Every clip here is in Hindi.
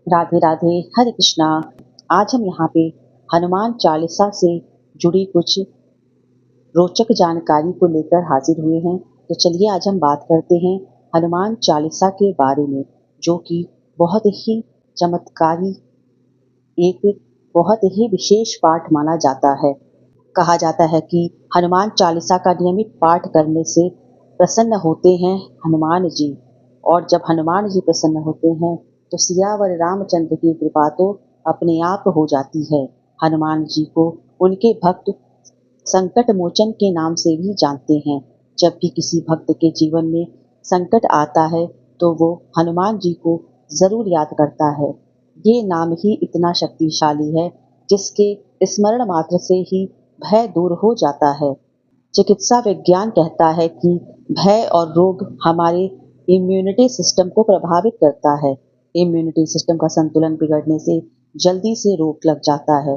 राधे राधे, हरे कृष्णा। आज हम यहाँ पे हनुमान चालीसा से जुड़ी कुछ रोचक जानकारी को लेकर हाजिर हुए हैं। तो चलिए आज हम बात करते हैं हनुमान चालीसा के बारे में, जो कि बहुत ही चमत्कारी, एक बहुत ही विशेष पाठ माना जाता है। कहा जाता है कि हनुमान चालीसा का नियमित पाठ करने से प्रसन्न होते हैं हनुमान जी, और जब हनुमान जी प्रसन्न होते हैं तो सियावर रामचंद्र की कृपा तो अपने आप हो जाती है। हनुमान जी को उनके भक्त संकट मोचन के नाम से भी जानते हैं। जब भी किसी भक्त के जीवन में संकट आता है तो वो हनुमान जी को जरूर याद करता है। ये नाम ही इतना शक्तिशाली है जिसके स्मरण मात्र से ही भय दूर हो जाता है। चिकित्सा विज्ञान कहता है कि भय और रोग हमारे इम्यूनिटी सिस्टम को प्रभावित करता है। इम्यूनिटी सिस्टम का संतुलन बिगड़ने से जल्दी से रोग लग जाता है।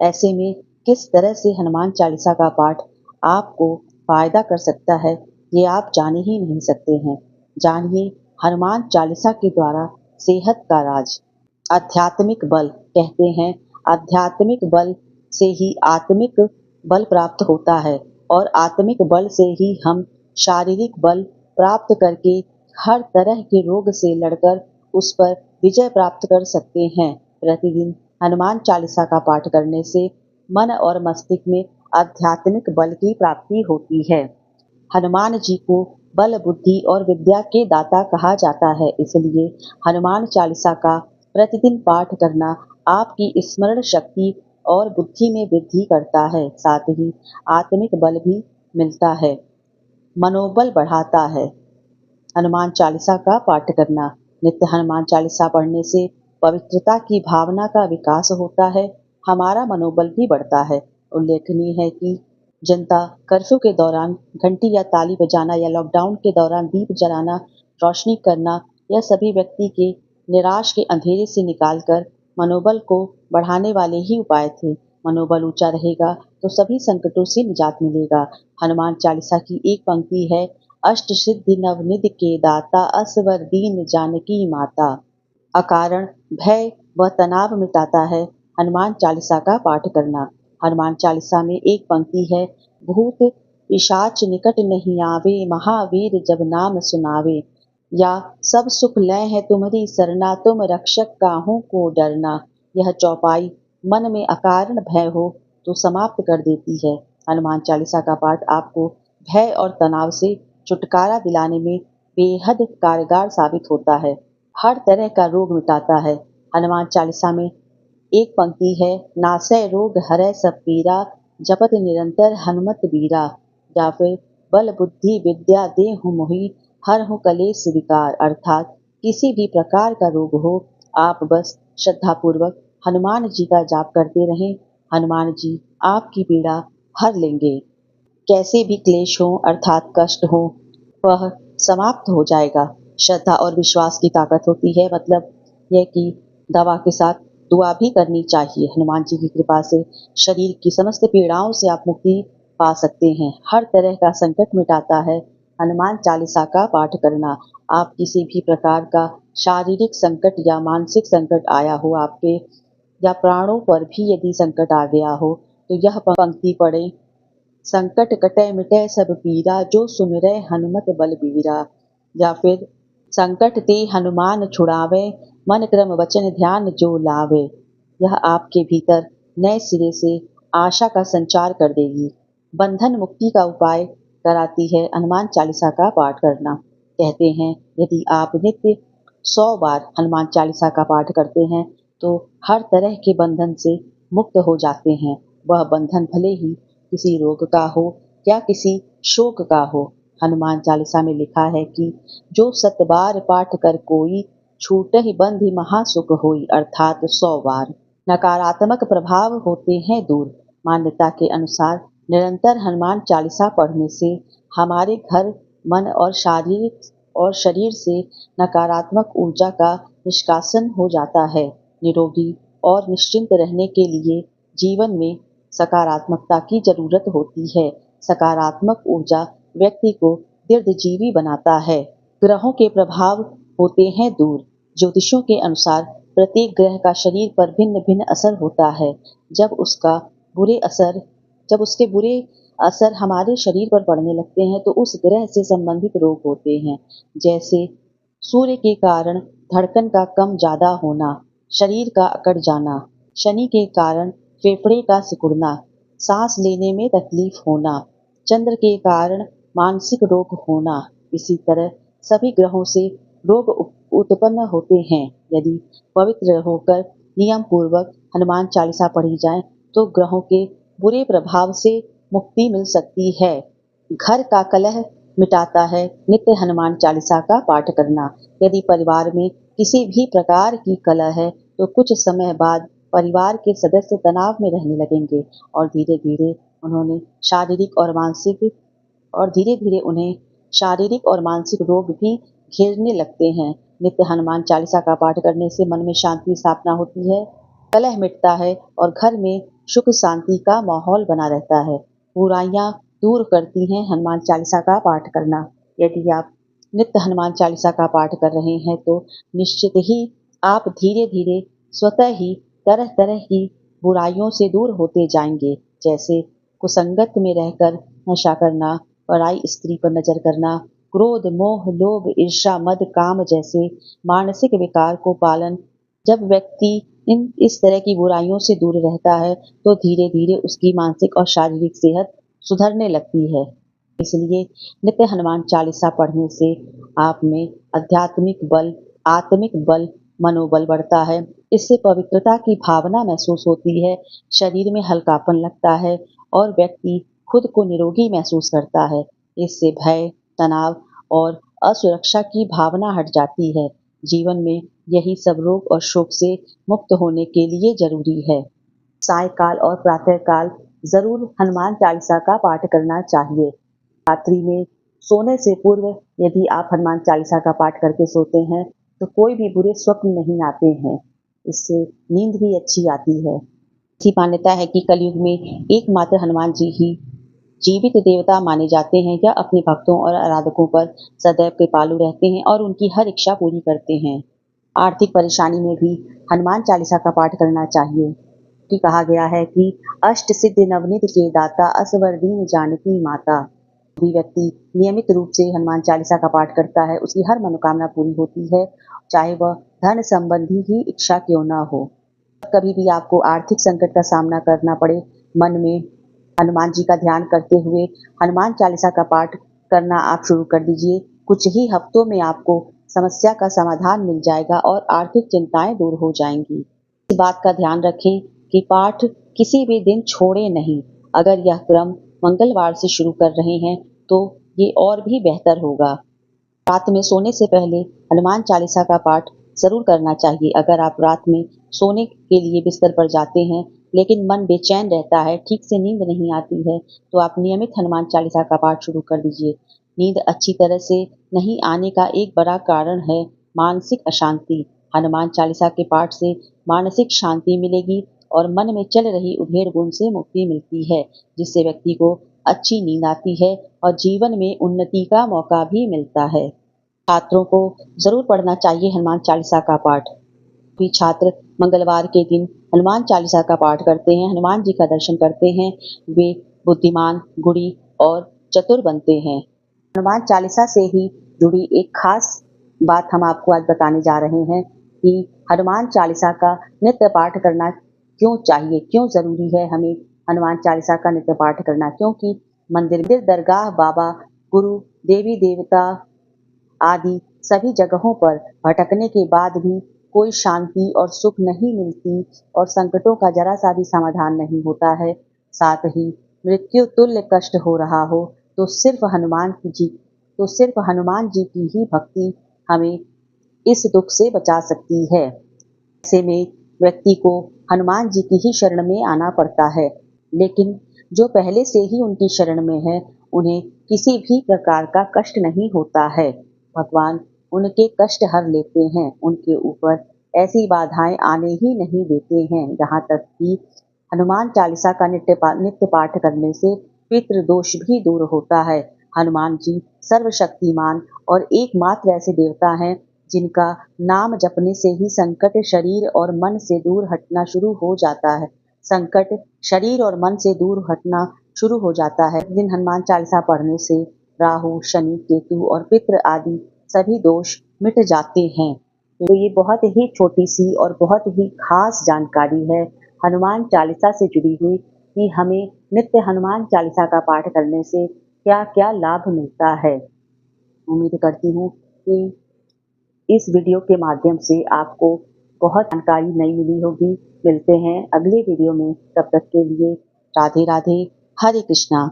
ऐसे में किस तरह से हनुमान चालीसा का पाठ आपको फायदा कर सकता है, ये आप जान ही नहीं सकते हैं। जानिए हनुमान चालीसा के द्वारा सेहत का राज। आध्यात्मिक बल कहते हैं, आध्यात्मिक बल से ही आत्मिक बल प्राप्त होता है, और आत्मिक बल से ही हम शारीरिक बल प्राप्त करके हर तरह के रोग से लड़कर उस पर विजय प्राप्त कर सकते हैं। प्रतिदिन हनुमान चालीसा का पाठ करने से मन और मस्तिष्क में आध्यात्मिक बल की प्राप्ति होती है। हनुमान जी को बल बुद्धि और विद्या के दाता कहा जाता है, इसलिए हनुमान चालीसा का प्रतिदिन पाठ करना आपकी स्मरण शक्ति और बुद्धि में वृद्धि करता है। साथ ही आत्मिक बल भी मिलता है, मनोबल बढ़ाता है। हनुमान चालीसा का पाठ करना। नित्य हनुमान चालीसा पढ़ने से पवित्रता की भावना का विकास होता है, हमारा मनोबल भी बढ़ता है। उल्लेखनीय है कि जनता कर्फ्यू के दौरान घंटी या ताली बजाना या लॉकडाउन के दौरान दीप जलाना, रोशनी करना, यह सभी व्यक्ति के निराश के अंधेरे से निकालकर मनोबल को बढ़ाने वाले ही उपाय थे। मनोबल ऊंचा रहेगा तो सभी संकटों से निजात मिलेगा। हनुमान चालीसा की एक पंक्ति है, अष्ट सिद्धि नवनिधि के दाता असवर दीन जानकी माता। अकारण भय व तनाव मिटाता है हनुमान चालीसा का पाठ करना। हनुमान चालीसा में एक पंक्ति है, भूत पिशाच निकट नहीं आवे, महावीर जब नाम सुनावे। या सब सुख लय है तुम्हारी सरना, तुम रक्षक काहू को डरना। यह चौपाई मन में अकारण भय हो तो समाप्त कर देती है। हनुमान चालीसा का पाठ आपको भय और तनाव से छुटकारा दिलाने में बेहद कारगर साबित होता है। हर तरह का रोग मिटाता है। हनुमान चालीसा में एक पंक्ति है, नासै रोग हरै सब पीरा, जपत निरंतर हनुमत बीरा। या फिर बल बुद्धि विद्या देहु मोहि, हरहु कलेश विकार। अर्थात किसी भी प्रकार का रोग हो, आप बस श्रद्धा पूर्वक हनुमान जी का जाप करते रहें, हनुमान जी आपकी पीड़ा हर लेंगे। कैसे भी क्लेश हो अर्थात कष्ट हो, वह समाप्त हो जाएगा। श्रद्धा और विश्वास की ताकत होती है, मतलब यह कि दवा के साथ दुआ भी करनी चाहिए। हनुमान जी की कृपा से शरीर की समस्त पीड़ाओं से आप मुक्ति पा सकते हैं। हर तरह का संकट मिटाता है हनुमान चालीसा का पाठ करना। आप किसी भी प्रकार का शारीरिक संकट या मानसिक संकट आया हो आपके, या प्राणों पर भी यदि संकट आ गया हो, तो यह पंक्ति पढ़े, संकट कटै मिटै सब पीरा, जो सुमिरै हनुमत बलबीरा। या फिर संकट ते हनुमान छुड़ावे, मन क्रम वचन ध्यान जो लावे। यह आपके भीतर नए सिरे से आशा का संचार कर देगी। बंधन मुक्ति का उपाय कराती है हनुमान चालीसा का पाठ करना। कहते हैं यदि आप नित्य 100 बार हनुमान चालीसा का पाठ करते हैं तो हर तरह के बंधन से मुक्त हो जाते हैं। वह बंधन भले ही किसी रोग का हो या किसी शोक का हो। हनुमान चालीसा में लिखा है कि जो 7 बार पाठ कर कोई, छूटहि बंधि महासुख होई। अर्थात 100 बार। नकारात्मक प्रभाव होते हैं दूर। मान्यता के अनुसार निरंतर हनुमान चालीसा पढ़ने से हमारे घर, मन और शरीर से नकारात्मक ऊर्जा का निष्कासन हो जाता है। निरोगी और निश्चिंत रहने के लिए जीवन में सकारात्मकता की जरूरत होती है। सकारात्मक ऊर्जा व्यक्ति को दीर्घजीवी बनाता है। ग्रहों के प्रभाव होते हैं दूर। ज्योतिषों के अनुसार प्रत्येक ग्रह का शरीर पर भिन्न भिन्न असर होता है। जब उसके बुरे असर हमारे शरीर पर पड़ने लगते हैं तो उस ग्रह से संबंधित रोग होते हैं, जैसे सूर्य के कारण धड़कन का कम ज्यादा होना, शरीर का अकड़ जाना, शनि के कारण फेफड़े का सिकुड़ना, सांस लेने में तकलीफ होना, चंद्र के कारण मानसिक रोग होना। इसी तरह सभी ग्रहों से रोग उत्पन्न होते हैं। यदि पवित्र होकर नियम पूर्वक हनुमान चालीसा पढ़ी जाए तो ग्रहों के बुरे प्रभाव से मुक्ति मिल सकती है। घर का कलह मिटाता है नित्य हनुमान चालीसा का पाठ करना। यदि परिवार में किसी भी प्रकार की कलह है तो कुछ समय बाद परिवार के सदस्य तनाव में रहने लगेंगे और धीरे धीरे उन्हें शारीरिक और मानसिक रोग भी घेरने लगते हैं। नित्य हनुमान चालीसा का पाठ करने से मन में शांति स्थापना होती है, कलह मिटता है और घर में सुख शांति का माहौल बना रहता है। बुराइयां दूर करती हैं हनुमान चालीसा का पाठ करना। यदि आप नित्य हनुमान चालीसा का पाठ कर रहे हैं तो निश्चित ही आप धीरे धीरे स्वतः ही तरह तरह की बुराइयों से दूर होते जाएंगे, जैसे कुसंगत में रहकर नशा करना, पराई स्त्री पर नजर करना, क्रोध, मोह, लोभ, ईर्ष्या, मद, काम जैसे मानसिक विकार को पालन। जब व्यक्ति इस तरह की बुराइयों से दूर रहता है तो धीरे धीरे उसकी मानसिक और शारीरिक सेहत सुधरने लगती है। इसलिए नित्य हनुमान चालीसा पढ़ने से आप में आध्यात्मिक बल, आत्मिक बल, मनोबल बढ़ता है। इससे पवित्रता की भावना महसूस होती है, शरीर में हल्कापन लगता है और व्यक्ति खुद को निरोगी महसूस करता है। इससे भय, तनाव और असुरक्षा की भावना हट जाती है। जीवन में यही सब रोग और शोक से मुक्त होने के लिए जरूरी है। सायकाल और प्रातः काल जरूर हनुमान चालीसा का पाठ करना चाहिए। रात्रि में सोने से पूर्व यदि आप हनुमान चालीसा का पाठ करके सोते हैं तो कोई भी बुरे स्वप्न नहीं आते हैं। इससे नींद भी अच्छी आती है। ऐसी मान्यता है कि कलयुग में एकमात्र हनुमान जी ही जीवित देवता माने जाते हैं। यह अपने भक्तों और आराधकों पर सदैव कृपालु रहते हैं और उनकी हर इच्छा पूरी करते हैं। आर्थिक परेशानी में भी हनुमान चालीसा का पाठ करना चाहिए, कि कहा गया है कि अष्ट सिद्धि नवनीत के दाता असवर दीन जानकी माता। भी व्यक्ति नियमित रूप से हनुमान चालीसा का पाठ करता है उसकी हर मनोकामना पूरी होती है, चाहे वह धन संबंधी ही इच्छा क्यों ना हो। कभी भी आपको आर्थिक संकट का सामना करना पड़े, मन में हनुमान जी का ध्यान करते हुए हनुमान चालीसा का पाठ करना आप शुरू कर दीजिए। कुछ ही हफ्तों में आपको समस्या का समाधान मिल जाएगा और आर्थिक चिंताएं दूर हो जाएंगी। इस बात का ध्यान रखें कि पाठ किसी भी दिन छोड़े नहीं। अगर यह क्रम मंगलवार से शुरू कर रहे हैं तो ये और भी बेहतर होगा। रात में सोने से पहले हनुमान चालीसा का पाठ जरूर करना चाहिए। अगर आप रात में सोने के लिए बिस्तर पर जाते हैं लेकिन मन बेचैन रहता है, ठीक से नींद नहीं आती है, तो आप नियमित हनुमान चालीसा का पाठ शुरू कर दीजिए। नींद अच्छी तरह से नहीं आने का एक बड़ा कारण है मानसिक अशांति। हनुमान चालीसा के पाठ से मानसिक शांति मिलेगी और मन में चल रही उधेड़ बुन से मुक्ति मिलती है, जिससे व्यक्ति को अच्छी नींद आती है और जीवन में उन्नति का मौका भी मिलता है। छात्रों को जरूर पढ़ना चाहिए हनुमान चालीसा का पाठ। भी छात्र मंगलवार के दिन हनुमान चालीसा का पाठ करते हैं, हनुमान जी का दर्शन करते हैं, वे बुद्धिमान, गुणी और चतुर बनते हैं। हनुमान चालीसा से ही जुड़ी एक खास बात हम आपको आज बताने जा रहे हैं कि हनुमान चालीसा का नित्य पाठ करना क्यों चाहिए, क्यों जरूरी है हमें हनुमान चालीसा का नित्य पाठ करना। क्योंकि मंदिर, दरगाह, बाबा, गुरु, देवी देवता आदि सभी जगहों पर भटकने के बाद भी कोई शांति और सुख नहीं मिलती और संकटों का जरा सा भी समाधान नहीं होता है, साथ ही मृत्यु तुल्य कष्ट हो रहा हो, तो सिर्फ हनुमान जी की ही भक्ति हमें इस दुख से बचा सकती है। ऐसे में व्यक्ति को हनुमान जी की ही शरण में आना पड़ता है, लेकिन जो पहले से ही उनकी शरण में है उन्हें किसी भी प्रकार का कष्ट नहीं होता है। भगवान उनके कष्ट हर लेते हैं, उनके ऊपर ऐसी बाधाएं आने ही नहीं देते हैं। यहाँ तक कि हनुमान चालीसा का नित्य पाठ करने से पितृ दोष भी दूर होता है। हनुमान जी सर्वशक्तिमान और एकमात्र ऐसे देवता हैं जिनका नाम जपने से ही संकट शरीर और मन से दूर हटना शुरू हो जाता है। संकट शरीर और मन से दूर हटना शुरू हो जाता है। दिन हनुमान चालीसा पढ़ने से राहु, शनि, केतु और पितृ आदि सभी दोष मिट जाते हैं। तो ये बहुत ही छोटी सी और बहुत ही खास जानकारी है हनुमान चालीसा से जुड़ी हुई कि हमें नित्य हनुमान चालीसा का पाठ करने से क्या क्या लाभ मिलता है। उम्मीद करती हूँ कि इस वीडियो के माध्यम से आपको बहुत जानकारी नई मिली होगी। मिलते हैं अगले वीडियो में, तब तक के लिए राधे राधे, हरे कृष्णा।